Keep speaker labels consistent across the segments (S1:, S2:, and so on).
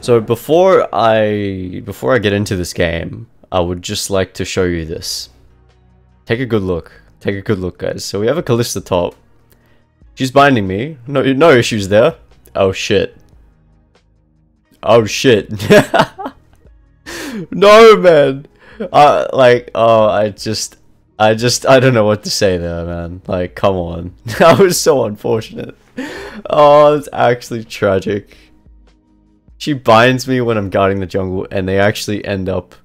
S1: So before I get into this game, I would just like to show you this. Take a good look. Take a good look, guys. So we have a Callista top. She's binding me. No issues there. Oh shit. Oh shit. No, man. I don't know what to say there, man. Like, come on. That was so unfortunate. Oh, it's actually tragic. She binds me when I'm guarding the jungle, and they actually end up,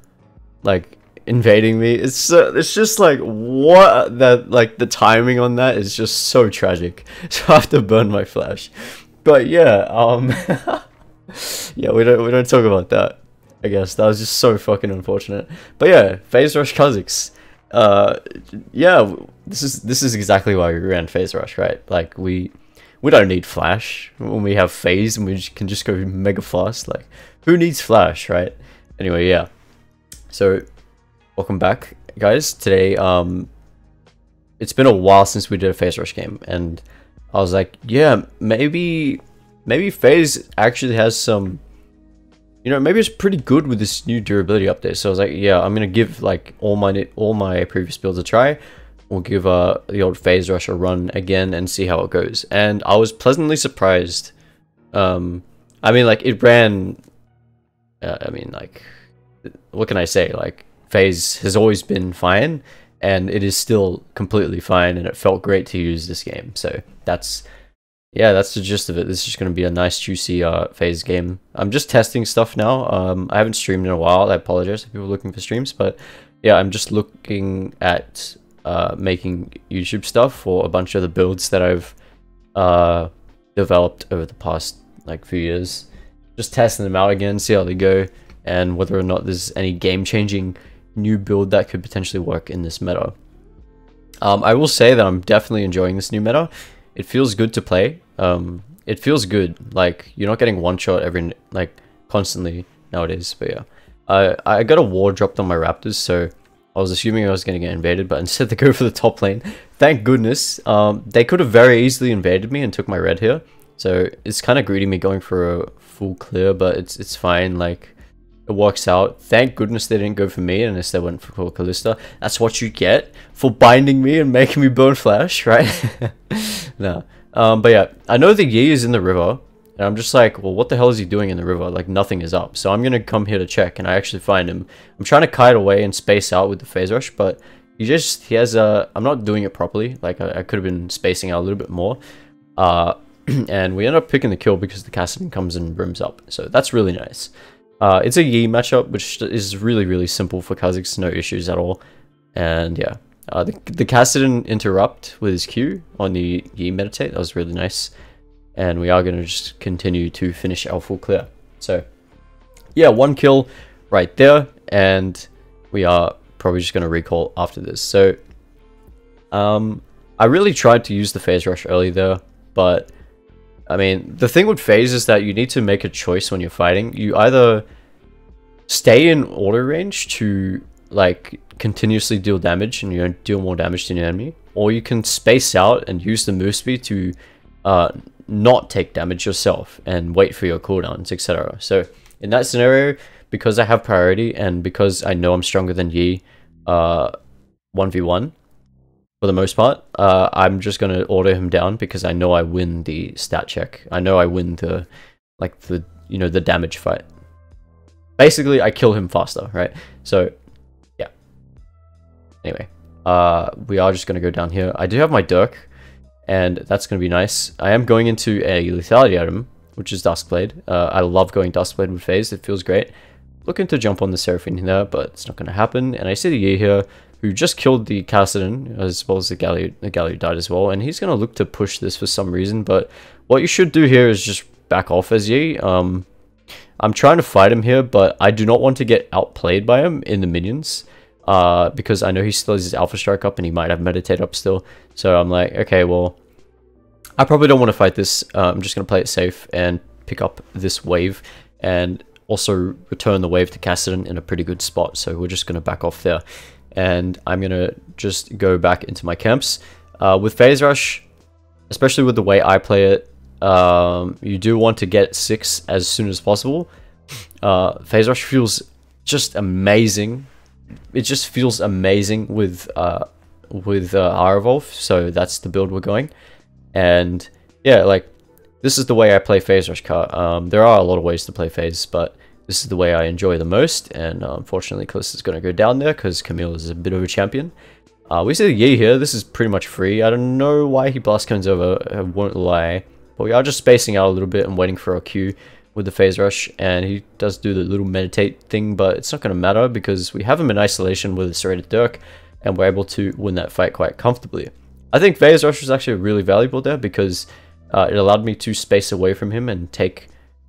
S1: like, invading me. It's just like, what? The timing on that is just so tragic. So I have to burn my flash. But yeah, yeah, we don't talk about that. I guess that was just so fucking unfortunate. But yeah, Phase Rush Kha'Zix. Yeah, this is exactly why we ran Phase Rush, right? Like we don't need flash when we have phase and we can just go mega fast. Like, who needs flash, right? Anyway, yeah. So welcome back, guys. Today, it's been a while since we did a Phase Rush game, and I was like, yeah, maybe Phase actually has some, you know, maybe it's pretty good with this new durability update. So I was like, yeah, I'm gonna give like all my previous builds a try. We'll give the old Phase Rush a run again and see how it goes. And I was pleasantly surprised. I mean, like, it ran. I mean, like, what can I say? Like, Phase has always been fine, and it is still completely fine, and it felt great to use this game. So that's the gist of it. This is just going to be a nice, juicy Phase game. I'm just testing stuff now. I haven't streamed in a while. I apologize if people are looking for streams, but yeah, I'm just looking at making YouTube stuff for a bunch of the builds that I've developed over the past like few years. Just testing them out again, see how they go, and whether or not there's any game-changing new build that could potentially work in this meta. I will say that I'm definitely enjoying this new meta. It feels good to play. It feels good. Like, you're not getting one shot constantly nowadays. But yeah, I got a ward dropped on my Raptors, so I was assuming I was going to get invaded, but instead they go for the top lane. Thank goodness. They could have very easily invaded me and took my red here. So it's kind of greedy me going for a full clear, but it's fine. Like, it works out. Thank goodness they didn't go for me and instead went for Callista. That's what you get for binding me and making me burn flash, right? No. But yeah, I know the Yi is in the river. And I'm just like, well, what the hell is he doing in the river? Like, nothing is up. So I'm going to come here to check, and I actually find him. I'm trying to kite away and space out with the Phase Rush, but he has a... I'm not doing it properly. Like, I could have been spacing out a little bit more. And we end up picking the kill because the Kassadin comes and brims up. So that's really nice. It's a Yi matchup, which is really, really simple for Kha'Zix. No issues at all. And yeah. The Kassadin interrupt with his Q on the Yi meditate. That was really nice. And we are going to just continue to finish our full clear. So, yeah, 1 kill right there. And we are probably just going to recall after this. So, I really tried to use the Phase Rush early there. But, I mean, the thing with Phase is that you need to make a choice when you're fighting. You either stay in auto range to, like, continuously deal damage and you don't deal more damage to your enemy. Or you can space out and use the move speed to not take damage yourself and wait for your cooldowns, etc. So in that scenario, because I have priority and because I know I'm stronger than Yi 1v1 for the most part, I'm just going to auto him down because I know I win the stat check. I know I win the the damage fight. Basically, I kill him faster, right? So yeah. Anyway, we are just going to go down here. I do have my Dirk, and that's going to be nice. I am going into a lethality item, which is Duskblade. I love going Duskblade with Phase. It feels great. Looking to jump on the Seraphine here, but it's not going to happen. And I see the Yi here, who just killed the Kassadin, as well as the Galio died as well. And he's going to look to push this for some reason. But what you should do here is just back off as Yi. I'm trying to fight him here, but I do not want to get outplayed by him in the minions. Because I know he still has his Alpha Strike up and he might have Meditate up still. So I'm like, okay, well, I probably don't want to fight this. I'm just going to play it safe and pick up this wave and also return the wave to Kassadin in a pretty good spot. So we're just going to back off there. And I'm going to just go back into my camps. With Phase Rush, especially with the way I play it, you do want to get 6 as soon as possible. Phase Rush feels just amazing. It just feels amazing with R-Evolve, so that's the build we're going. And yeah, like, this is the way I play Phase Rush Kha'Zix. There are a lot of ways to play Phase, but this is the way I enjoy the most, and unfortunately Callista's going to go down there because Camille is a bit of a champion. We see the Yi here. This is pretty much free. I don't know why he blast cones over, I won't lie. But we are just spacing out a little bit and waiting for our Q with the Phase Rush, and he does do the little meditate thing, but it's not going to matter because we have him in isolation with a serrated Dirk, and we're able to win that fight quite comfortably. I think Phase Rush was actually really valuable there because it allowed me to space away from him and take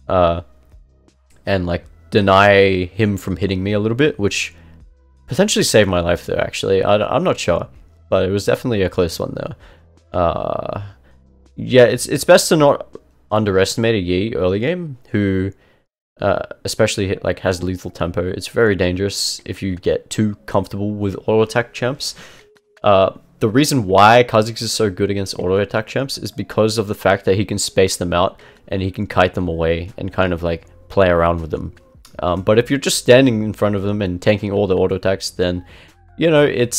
S1: and like deny him from hitting me a little bit, which potentially saved my life there. Actually, I'm not sure, but it was definitely a close one there. Yeah, it's best to not underestimate a Yi early game who especially like has lethal tempo. It's very dangerous if you get too comfortable with auto attack champs. The reason why Kha'Zix is so good against auto attack champs is because of the fact that he can space them out and he can kite them away and kind of like play around with them. But if you're just standing in front of them and tanking all the auto attacks, then you know it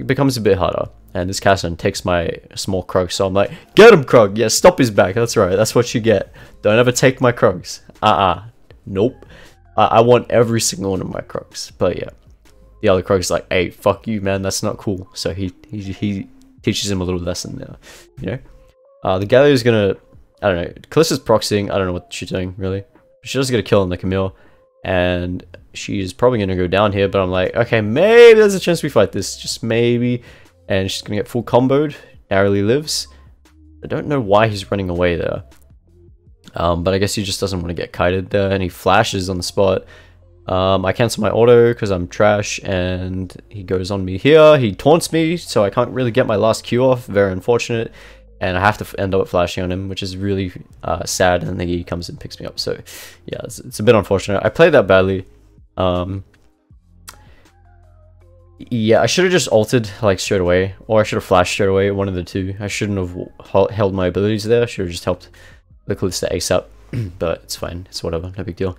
S1: becomes a bit harder. And this Casson takes my small Krog, so I'm like, get him, Krog! Yeah, stop his back. That's right. That's what you get. Don't ever take my Krogs. Nope. I want every single one of my Krogs. But yeah, the other Krog's like, hey, fuck you, man. That's not cool. So he teaches him a little lesson there. You know, the Galio's gonna, I don't know. Callista's proxying. I don't know what she's doing really. She does get a kill on the Camille, and she's probably gonna go down here. But I'm like, okay, maybe there's a chance we fight this. Just maybe. And she's gonna get full comboed. Narrowly lives. I don't know why he's running away there. But I guess he just doesn't want to get kited there, and he flashes on the spot. I cancel my auto because I'm trash, and he goes on me here. He taunts me, so I can't really get my last Q off. Very unfortunate. And I have to end up flashing on him, which is really sad, and then he comes and picks me up. So yeah, it's a bit unfortunate. I played that badly. Yeah, I should have just ulted like straight away, or I should have flashed straight away, one of the two. I shouldn't have held my abilities there. I should have just helped the Callista ASAP, but it's fine. It's whatever, no big deal.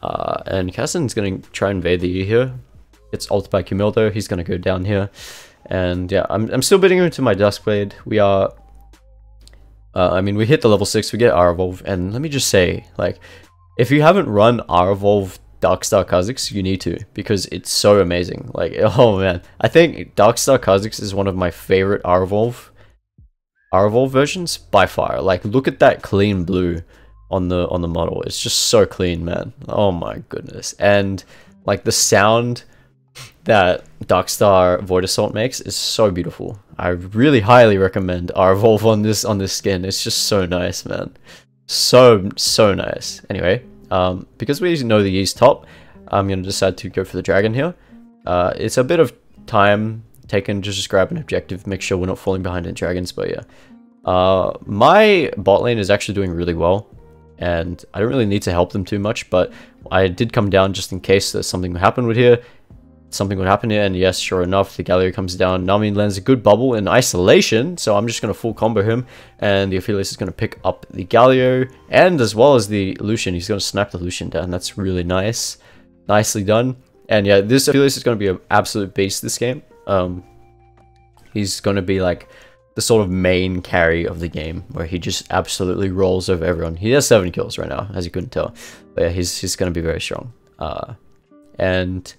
S1: And Cassin's going to try and invade the E here. It's ulted by Camille though. He's going to go down here. And yeah, I'm still bidding into my Duskblade. We are... I mean, we hit the level 6, we get R-Evolve, and let me just say, like, if you haven't run R-Evolve Darkstar Kha'Zix, you need to, because it's so amazing. Like, oh man, I think Darkstar Kha'Zix is one of my favorite R-Evolve versions by far. Like, look at that clean blue on the model. It's just so clean, man. Oh my goodness. And like the sound that Darkstar Void Assault makes is so beautiful. I really highly recommend R-Evolve on this skin. It's just so nice, man. So nice. Anyway, because we know the Yi's top, I'm gonna decide to go for the dragon here. It's a bit of time taken to just grab an objective, make sure we're not falling behind in dragons, but yeah. My bot lane is actually doing really well, and I don't really need to help them too much, but I did come down just in case that something would happen here. And yes, sure enough, the Galio comes down. Nami lands a good bubble in isolation, so I'm just going to full combo him, and the Aphelios is going to pick up the Galio, and as well as the Lucian. He's going to snipe the Lucian down. That's really nice. Nicely done. And yeah, this Aphelios is going to be an absolute beast this game. He's going to be like the sort of main carry of the game, where he just absolutely rolls over everyone. He has 7 kills right now, as you couldn't tell. But yeah, he's going to be very strong. And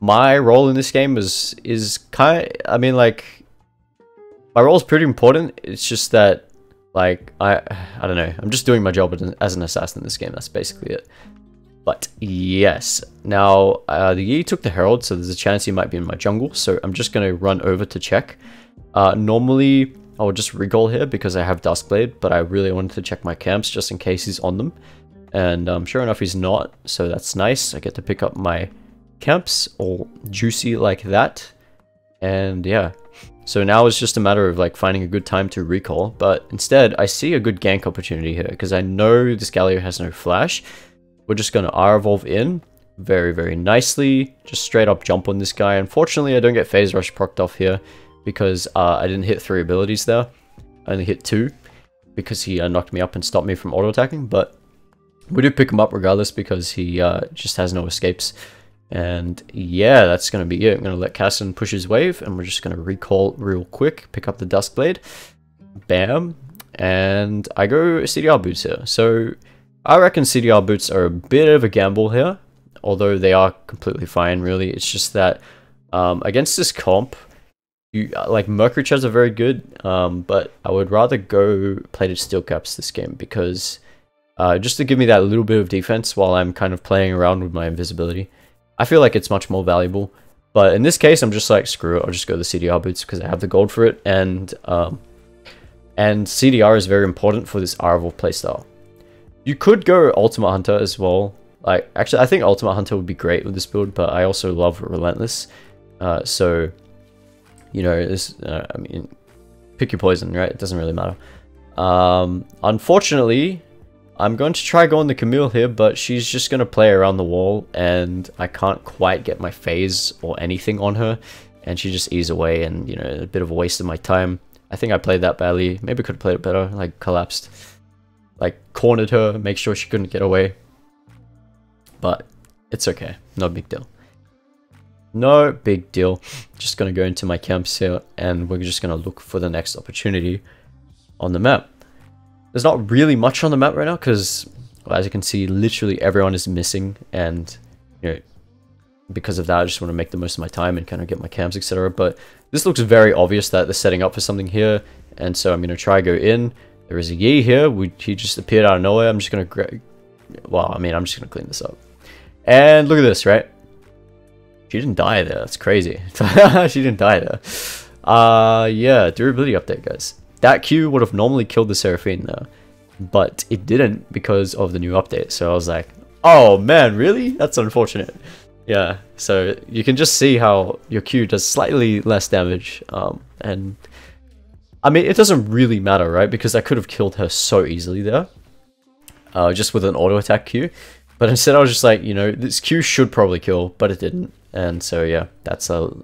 S1: my role in this game is kind of, I mean, like, my role is pretty important. It's just that, like, I don't know. I'm just doing my job as an assassin in this game. That's basically it. But yes, now the Yi took the Herald, so there's a chance he might be in my jungle. So I'm just going to run over to check. Normally, I would just recall here because I have Duskblade, but I really wanted to check my camps just in case he's on them. And sure enough, he's not. So that's nice. I get to pick up my camps all juicy like that. And yeah, so now it's just a matter of like finding a good time to recall, but instead I see a good gank opportunity here because I know this Galio has no flash. We're just going to R-Evolve in very nicely, just straight up jump on this guy. Unfortunately, I don't get Phase Rush procced off here because I didn't hit 3 abilities there. I only hit 2 because he knocked me up and stopped me from auto attacking, but We do pick him up regardless because he just has no escapes. And yeah, that's going to be it. I'm going to let Kassan push his wave, and we're just going to recall real quick, pick up the Duskblade. Bam. And I go CDR boots here. So I reckon CDR boots are a bit of a gamble here, although they are completely fine, really. It's just that against this comp, like Mercury Treads are very good, but I would rather go plated steel caps this game because just to give me that little bit of defense while I'm kind of playing around with my invisibility. I feel like it's much more valuable, but in this case, I'm just like, screw it, I'll just go the CDR boots because I have the gold for it, and CDR is very important for this Aravel playstyle. You could go Ultimate Hunter as well. Like, actually, I think Ultimate Hunter would be great with this build, but I also love Relentless. So, you know, this, I mean, pick your poison, right? It doesn't really matter. Unfortunately, I'm going to try going the Camille here, but she's just going to play around the wall, and I can't quite get my phase or anything on her, and she just ease away, and, you know, a bit of a waste of my time. I think I played that badly. Maybe I could have played it better, like, collapsed. Like, cornered her, make sure she couldn't get away. But it's okay. No big deal. No big deal. Just going to go into my camps here, and we're just going to look for the next opportunity on the map. There's not really much on the map right now because, well, as you can see, literally everyone is missing, and, you know, because of that, I just want to make the most of my time and kind of get my camps, etc. But this looks very obvious that they're setting up for something here, and so I'm going to try go in. There is a Yi here. He just appeared out of nowhere. I'm just going to well, I mean, I'm just going to clean this up. And look at this, right? She didn't die there. That's crazy. She didn't die there. Yeah, durability update, guys. That Q would have normally killed the Seraphine there, but it didn't because of the new update. So I was like, oh man, really? That's unfortunate. Yeah, so you can just see how your Q does slightly less damage. And I mean, it doesn't really matter, right? Because I could have killed her so easily there, just with an auto attack Q. But instead I was just like, you know, this Q should probably kill, but it didn't. And so yeah, that's a,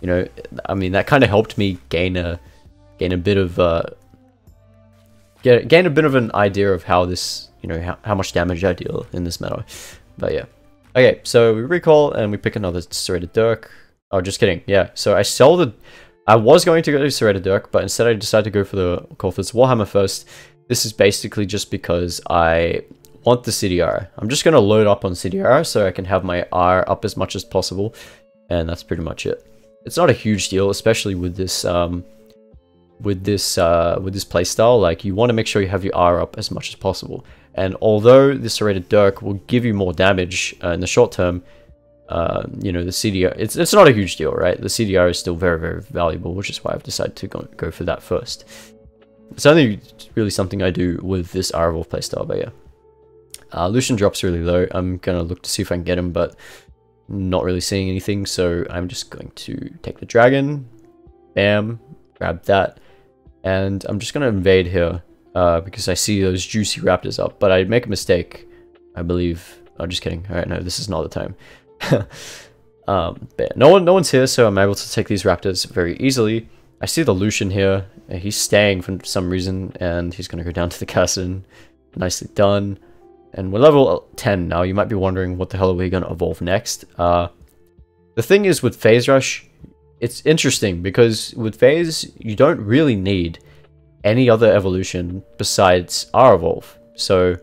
S1: you know, I mean, that kind of helped me gain a bit of gain a bit of an idea of how this, you know, how much damage I deal in this meta. But yeah. Okay, so we recall and we pick another Serrated Dirk. Oh, just kidding. Yeah, so I was going to go to Serrated Dirk, but instead I decided to go for the Corthus Warhammer first. This is basically just because I want the CDR. I'm just going to load up on CDR so I can have my R up as much as possible, and that's pretty much it. It's not a huge deal, especially with this playstyle. Like, you want to make sure you have your R up as much as possible. And although the Serrated Dirk will give you more damage in the short term, you know, the CDR, it's not a huge deal, right? The CDR is still very, very valuable, which is why I've decided to go for that first. It's only really something I do with this Aravel playstyle, but yeah. Lucian drops really low. I'm gonna look to see if I can get him, but not really seeing anything, so I'm just going to take the dragon. Bam, grab that, and I'm just gonna invade here because I see those juicy raptors up, but I make a mistake, I believe. Oh, just kidding. All right, no, this is not the time. But no one's here, so I'm able to take these raptors very easily. I see the Lucian here. He's staying for some reason, and he's gonna go down to the Kassan. Nicely done. And we're level 10 now. You might be wondering, what the hell are we going to evolve next? The thing is, with Phase Rush, it's interesting because with Phase, you don't really need any other evolution besides R-Evolve. So,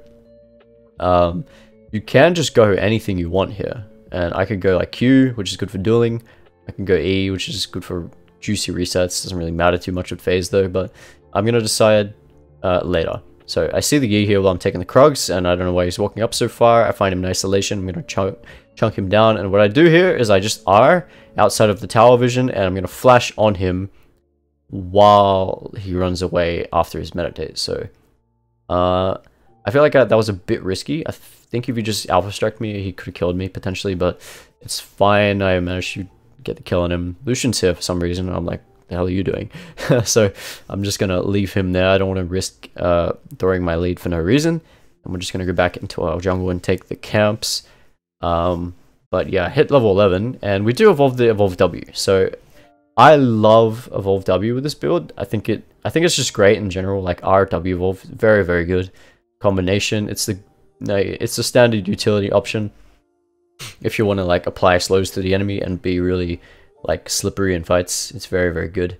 S1: you can just go anything you want here. And I could go like Q, which is good for dueling. I can go E, which is good for juicy resets. Doesn't really matter too much with Phase though, but I'm going to decide later. So I see the Yi here while I'm taking the Krugs, and I don't know why he's walking up so far. I find him in isolation. I'm going to chunk him down, and what I do here is I just R outside of the tower vision, and I'm going to flash on him while he runs away after his meditate. So I feel like that was a bit risky. I think if he just alpha struck me, he could have killed me potentially, but it's fine. I managed to get the kill on him. Lucian's here for some reason, and I'm like, the hell are you doing? So I'm just gonna leave him there. I don't want to risk throwing my lead for no reason, and we're just gonna go back into our jungle and take the camps. But yeah, hit level 11, and we do evolve the Evolve W. So I love Evolve W with this build. I think it's just great in general. Like, R W Evolve, very, very good combination. It's the No, it's a standard utility option. If you want to like apply slows to the enemy and be really like slippery in fights, it's very, very good.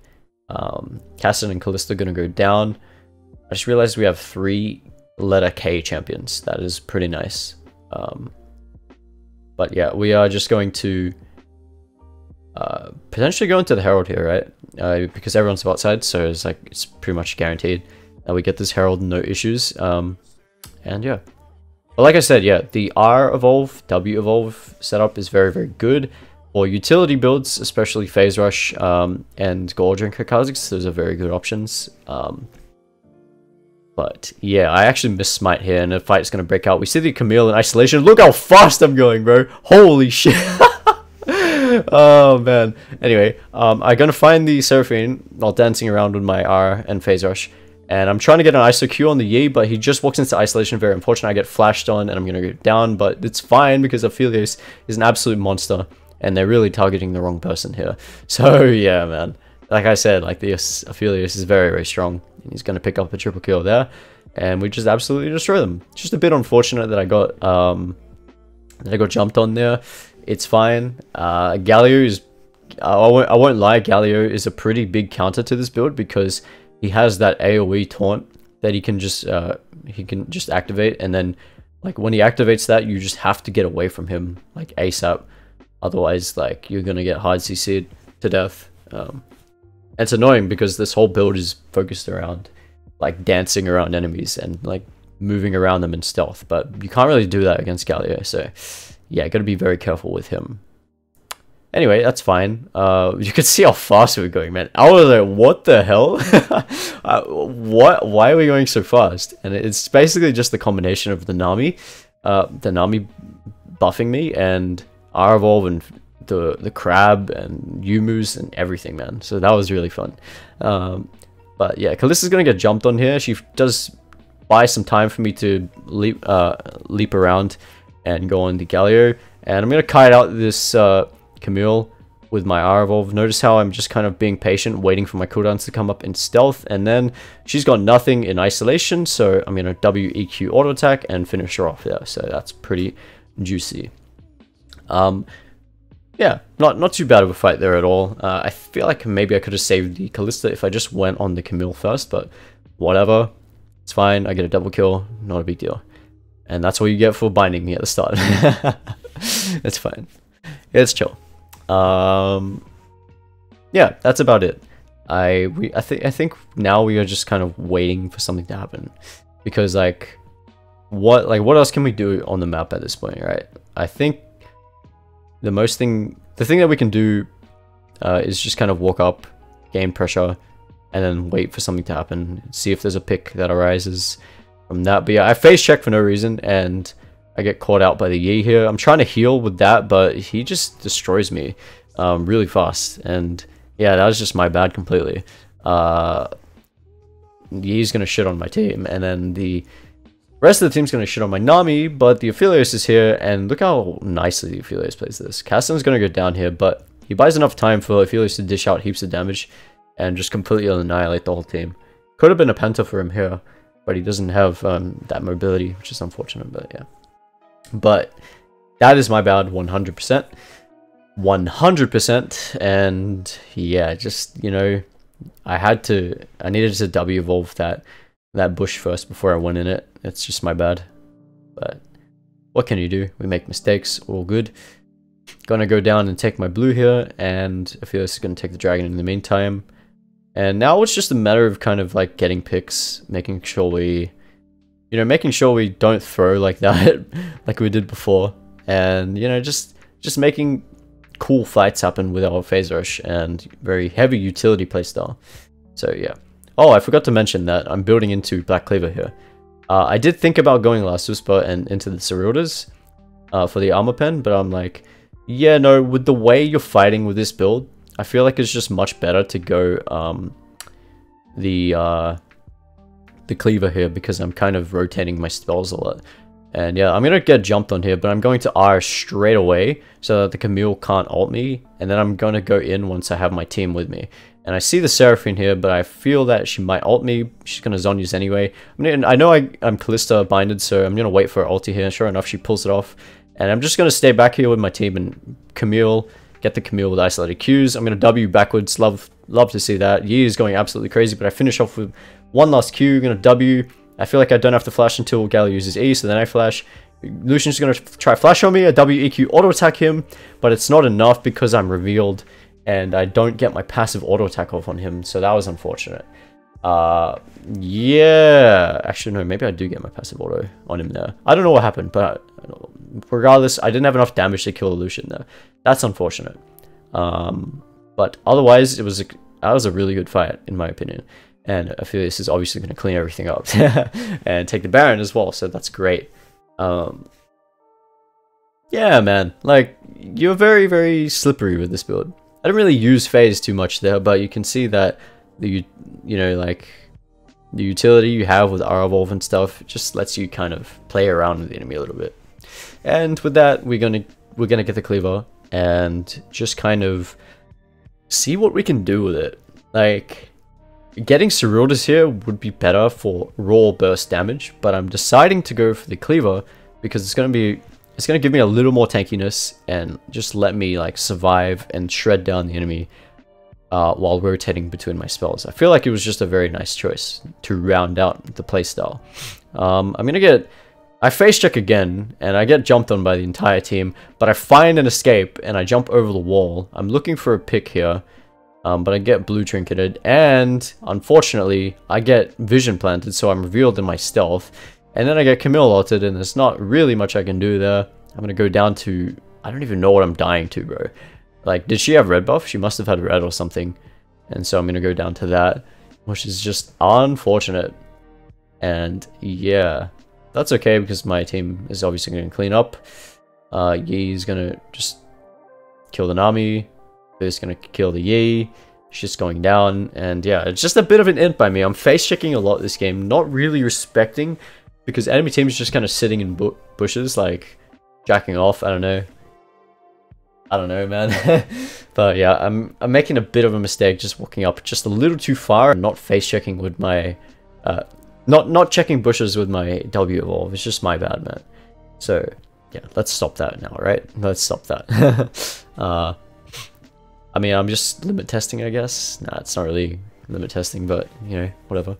S1: Casson and Kalista are going to go down. I just realized we have 3 letter K champions. That is pretty nice. But yeah, we are just going to potentially go into the Herald here, right? Because everyone's outside, so it's like it's pretty much guaranteed that we get this Herald, no issues. And yeah. But like I said, yeah, the R evolve, W evolve setup is very, very good. For utility builds, especially Phase Rush and Gold Drinker Kha'Zix, those are very good options. But yeah, I actually missed Smite here, and the fight's going to break out. We see the Camille in isolation. Look how fast I'm going, bro. Holy shit. Oh, man. Anyway, I'm going to find the Seraphine while dancing around with my R and Phase Rush. And I'm trying to get an ISO Q on the Yi, but he just walks into isolation. Very unfortunate. I get flashed on, and I'm going to go down. But it's fine, because Aphelios is an absolute monster. And they're really targeting the wrong person here. So, yeah, man. Like I said, like this Aphelios is very, very strong. And he's going to pick up a triple kill there. And we just absolutely destroy them. Just a bit unfortunate that I got jumped on there. It's fine. Galio is... I won't lie, Galio is a pretty big counter to this build, because he has that AoE taunt that he can just activate, and then like when he activates that, you just have to get away from him like ASAP. Otherwise, like you're gonna get hard CC'd to death. It's annoying because this whole build is focused around like dancing around enemies and like moving around them in stealth, but you can't really do that against Galio. So yeah, gotta be very careful with him. Anyway, that's fine. You can see how fast we're going, man. I was like, what the hell? Why are we going so fast? And it's basically just the combination of the Nami buffing me, and R-Evolve, and the Crab, and Yumu's, and everything, man. So that was really fun. But yeah, Kalista's gonna get jumped on here. She does buy some time for me to leap around and go on the Galio. And I'm gonna kite out this... Camille with my R evolve. Notice how I'm just kind of being patient, waiting for my cooldowns to come up in stealth, and then she's got nothing in isolation, so I'm gonna WEQ auto attack and finish her off there. So that's pretty juicy. Yeah, not too bad of a fight there at all. I feel like maybe I could have saved the Kalista if I just went on the Camille first, but whatever, it's fine. I get a double kill, not a big deal, and that's what you get for binding me at the start. It's fine. It's chill. Yeah, that's about it. I think now we are just kind of waiting for something to happen, because like what else can we do on the map at this point, right? I think the thing that we can do is just kind of walk up, gain pressure, and then wait for something to happen, see if there's a pick that arises from that. But yeah, I face check for no reason, and I get caught out by the Yi here. I'm trying to heal with that, but he just destroys me really fast. And yeah, that was just my bad completely. Yi's going to shit on my team, and then the rest of the team's going to shit on my Nami, but the Aphelios is here, and look how nicely the Aphelios plays this. Caston's going to go down here, but he buys enough time for Aphelios to dish out heaps of damage and just completely annihilate the whole team. Could have been a Penta for him here, but he doesn't have that mobility, which is unfortunate, but yeah. But that is my bad, 100%. 100%. And yeah, just, you know, I needed to W evolve that bush first before I went in it. It's just my bad. But what can you do? We make mistakes, all good. Gonna go down and take my blue here, and I feel this is gonna take the dragon in the meantime. And now it's just a matter of kind of like getting picks, making sure we don't throw like that, like we did before, and you know, just making cool fights happen with our Phase Rush and very heavy utility playstyle. So yeah. Oh, I forgot to mention that I'm building into Black Cleaver here. I did think about going Last Whisper and into the Ceruldas for the armor pen, but I'm like, yeah, no, with the way you're fighting with this build, I feel like it's just much better to go the Cleaver here, because I'm kind of rotating my spells a lot. And yeah, I'm gonna get jumped on here, but I'm going to R straight away so that the Camille can't ult me, and then I'm gonna go in once I have my team with me. And I see the Seraphine here, but I feel that she might ult me. She's going to Zhonya's anyway. I know I'm Callista binded, so I'm going to wait for her ulti here. Sure enough, she pulls it off. And I'm just going to stay back here with my team and Camille. Get the Camille with isolated Qs. I'm going to W backwards. Love to see that. Yi is going absolutely crazy, but I finish off with one last Q. I'm going to W. I feel like I don't have to flash until Galio uses E, so then I flash. Lucian's going to try flash on me. A W EQ auto attack him, but it's not enough because I'm revealed. And I don't get my passive auto attack off on him, so that was unfortunate. Yeah, actually no, maybe I do get my passive auto on him there. I don't know what happened, but regardless, I didn't have enough damage to kill Lucian there. That's unfortunate. But otherwise, that was a really good fight in my opinion. And Aphelios is obviously going to clean everything up and take the Baron as well, so that's great. Yeah, man, like you're very, very slippery with this build. I don't really use phase too much there, but you can see that the like the utility you have with R evolve and stuff just lets you kind of play around with the enemy a little bit. And with that, we're gonna get the cleaver and just kind of see what we can do with it. Like getting Ceruldas here would be better for raw burst damage, but I'm deciding to go for the cleaver because it's gonna give me a little more tankiness and just let me like survive and shred down the enemy while rotating between my spells. I feel like it was just a very nice choice to round out the playstyle. I face check again and I get jumped on by the entire team, but I find an escape and I jump over the wall. I'm looking for a pick here, but I get blue trinketed and unfortunately I get vision planted, so I'm revealed in my stealth. And then I get Camille ulted, and there's not really much I can do there. I'm going to go down to... I don't even know what I'm dying to, bro. Like, did she have red buff? She must have had red or something. And so I'm going to go down to that, which is just unfortunate. And yeah, that's okay because my team is obviously going to clean up. Yi's going to just kill the Nami. Is going to kill the Yi. She's going down. And yeah, it's just a bit of an int by me. I'm face checking a lot this game, not really respecting... Because enemy team is just kind of sitting in bushes, like, jacking off, I don't know. I don't know, man. But yeah, I'm making a bit of a mistake just walking up just a little too far and not face checking with my... not checking bushes with my W evolve. It's just my bad, man. So, yeah, let's stop that now, right? Let's stop that. I mean, I'm just limit testing, I guess. Nah, it's not really limit testing, but, you know, whatever.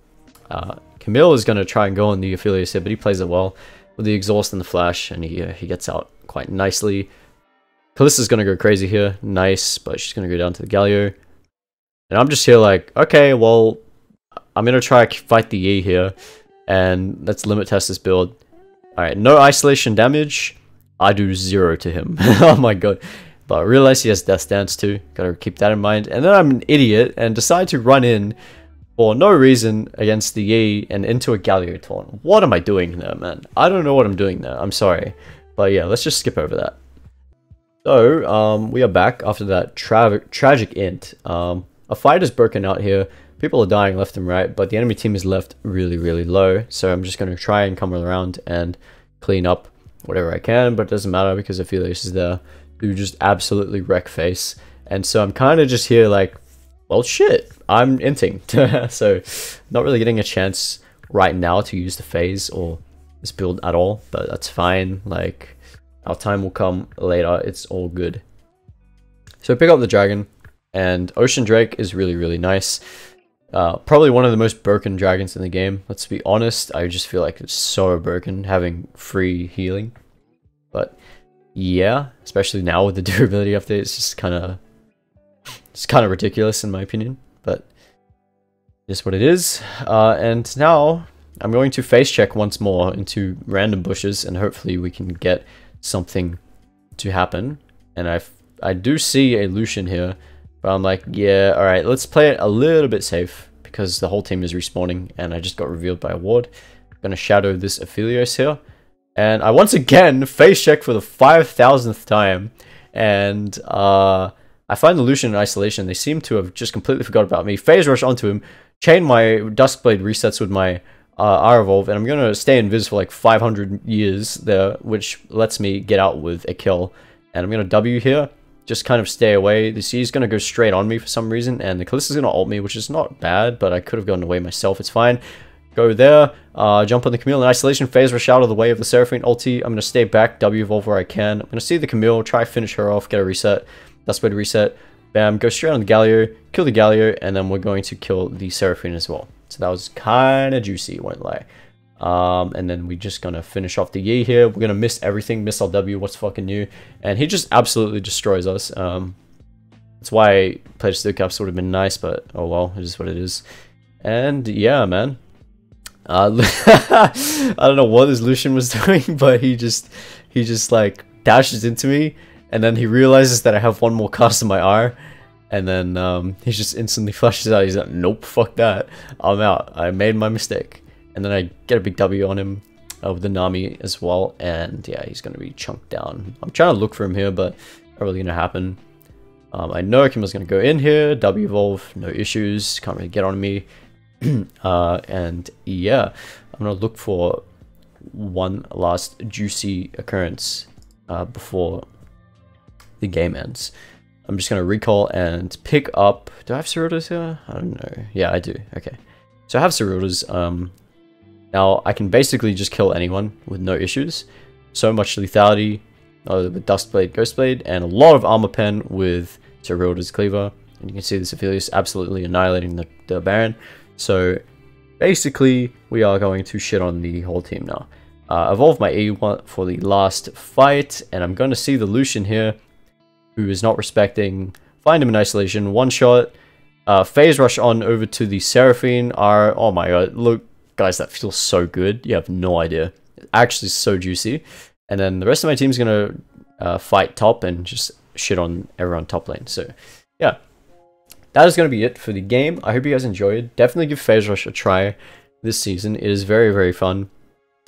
S1: Camille is going to try and go on the Aphelios here, but he plays it well with the exhaust and the flash, and he gets out quite nicely. Callista's going to go crazy here. Nice, but she's going to go down to the Galio. And I'm just here like, okay, well, I'm going to try to fight the E here, and let's limit test this build. Alright, no isolation damage. I do 0 to him. Oh my god. But I realize he has Death Dance too. Gotta keep that in mind. And then I'm an idiot and decide to run in for no reason against the Yi and into a Galio taunt. What am I doing there, man? I don't know what I'm doing there. I'm sorry. But yeah, let's just skip over that. So, we are back after that tragic int. A fight is broken out here. People are dying left and right, but the enemy team is left really, really low. So I'm just going to try and come around and clean up whatever I can, but it doesn't matter because Aphelios is there to just absolutely wreck face. And so I'm kind of just here like, well, shit, I'm inting. So not really getting a chance right now to use the phase or this build at all, but that's fine. Like, our time will come later. It's all good. So pick up the dragon, and Ocean Drake is really, really nice. Probably one of the most broken dragons in the game. Let's be honest, I just feel like it's so broken having free healing. But yeah, especially now with the durability update, it's just kind of ridiculous in my opinion. But it's what it is. And now I'm going to face check once more into random bushes, and hopefully we can get something to happen. And I do see a Lucian here, but I'm like, yeah, all right, let's play it a little bit safe because the whole team is respawning and I just got revealed by a ward. I'm gonna shadow this Aphelios here, and I once again face check for the 5,000th time, and I find the Lucian in isolation. They seem to have just completely forgot about me. Phase rush onto him, chain my Duskblade resets with my R evolve, and I'm gonna stay invis for like 500 years there, which lets me get out with a kill. And I'm gonna W here, just kind of stay away. The C's going to go straight on me for some reason, and the Callista's going to ult me, which is not bad, but I could have gotten away myself. It's fine. Go there, jump on the Camille in isolation, phase rush out of the way of the Seraphine ulti. I'm going to stay back, W evolve where I can. I'm going to see the Camille, try finish her off, get a reset. That's way to reset. Bam, go straight on the Galio, kill the Galio, and then we're going to kill the Seraphine as well. So that was kind of juicy, won't lie. And then we're just going to finish off the Yi here. We're going to miss everything, miss our W, what's fucking new. And he just absolutely destroys us. That's why Pledge Steel Caps would have been nice, but oh well, it is what it is. And yeah, man. I don't know what this Lucian was doing, but he just like dashes into me, and then he realizes that I have one more cast in my R, and then he just instantly flashes out. He's like, nope, fuck that, I'm out, I made my mistake. And then I get a big W on him with the Nami as well, and yeah, he's gonna be chunked down. I'm trying to look for him here, but not really gonna happen. I know Akima's gonna go in here, W evolve, no issues, can't really get on me. And yeah, I'm gonna look for one last juicy occurrence before the game ends. I'm just gonna recall and pick up. Do I have Ceruldas here? I don't know. Yeah, I do. Okay, so I have Ceruldas. Now I can basically just kill anyone with no issues. So much lethality with Duskblade, Ghostblade, and a lot of armor pen with Ceruldas Cleaver. And you can see this Aphelios absolutely annihilating the Baron. So basically, we are going to shit on the whole team now. Evolve my E for the last fight, and I'm going to see the Lucian here, who is not respecting. Find him in isolation, one shot. Phase rush on over to the Seraphine. Oh my god, look, guys, that feels so good. You have no idea. It's actually so juicy. And then the rest of my team's going to fight top and just shit on everyone top lane. So yeah. That is going to be it for the game. I hope you guys enjoyed. Definitely give Phase Rush a try this season. It is very, very fun.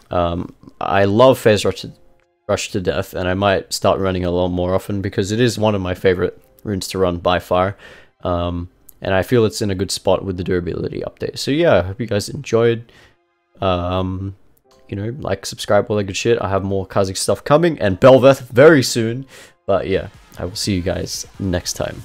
S1: I love Phase Rush to death, and I might start running a lot more often because it is one of my favorite runes to run by far. And I feel it's in a good spot with the durability update. So yeah, I hope you guys enjoyed. You know, like, subscribe, all that good shit. I have more Kha'Zix stuff coming, and Belveth very soon. But yeah, I will see you guys next time.